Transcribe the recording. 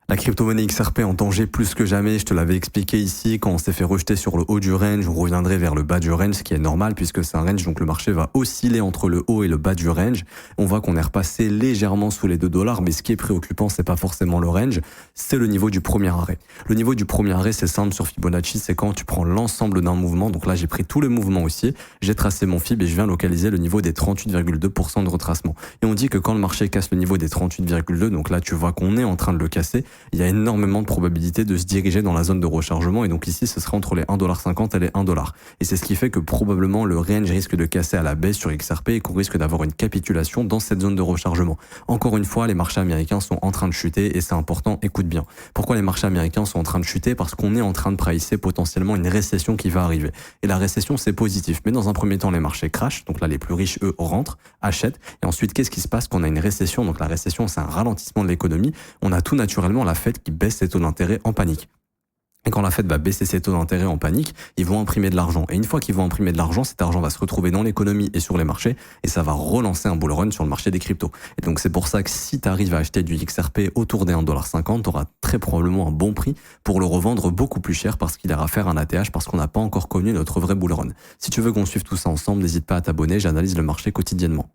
La crypto-monnaie XRP en danger plus que jamais, je te l'avais expliqué ici, quand on s'est fait rejeter sur le haut du range, on reviendrait vers le bas du range, ce qui est normal puisque c'est un range, donc le marché va osciller entre le haut et le bas du range. On voit qu'on est repassé légèrement sous les 2 dollars, mais ce qui est préoccupant, c'est pas forcément le range, c'est le niveau du premier arrêt. Le niveau du premier arrêt, c'est simple sur Fibonacci, c'est quand tu prends l'ensemble d'un mouvement, donc là j'ai pris tout le mouvement aussi, j'ai tracé mon Fib et je viens localiser le niveau des 38,2% de retracement. Et on dit que quand le marché casse le niveau des 38,2, donc là tu vois qu'on est en train de le casser, il y a énormément de probabilité de se diriger dans la zone de rechargement et donc ici ce serait entre les 1,50$ et les 1$. Et c'est ce qui fait que probablement le range risque de casser à la baisse sur XRP et qu'on risque d'avoir une capitulation dans cette zone de rechargement. Encore une fois, les marchés américains sont en train de chuter et c'est important, écoute bien. Pourquoi les marchés américains sont en train de chuter? Parce qu'on est en train de pricer potentiellement une récession qui va arriver. Et la récession c'est positif, mais dans un premier temps les marchés crashent, donc là les plus riches eux rentrent, achètent, et ensuite qu'est-ce qui se passe quand on a une récession? Donc la récession c'est un ralentissement de l'économie, on a tout naturellement la Fed qui baisse ses taux d'intérêt en panique. Et quand la Fed va baisser ses taux d'intérêt en panique, ils vont imprimer de l'argent. Et une fois qu'ils vont imprimer de l'argent, cet argent va se retrouver dans l'économie et sur les marchés, et ça va relancer un bull run sur le marché des cryptos. Et donc c'est pour ça que si tu arrives à acheter du XRP autour des 1,50$, tu auras très probablement un bon prix pour le revendre beaucoup plus cher parce qu'il ira faire un ATH, parce qu'on n'a pas encore connu notre vrai bull run. Si tu veux qu'on suive tout ça ensemble, n'hésite pas à t'abonner, j'analyse le marché quotidiennement.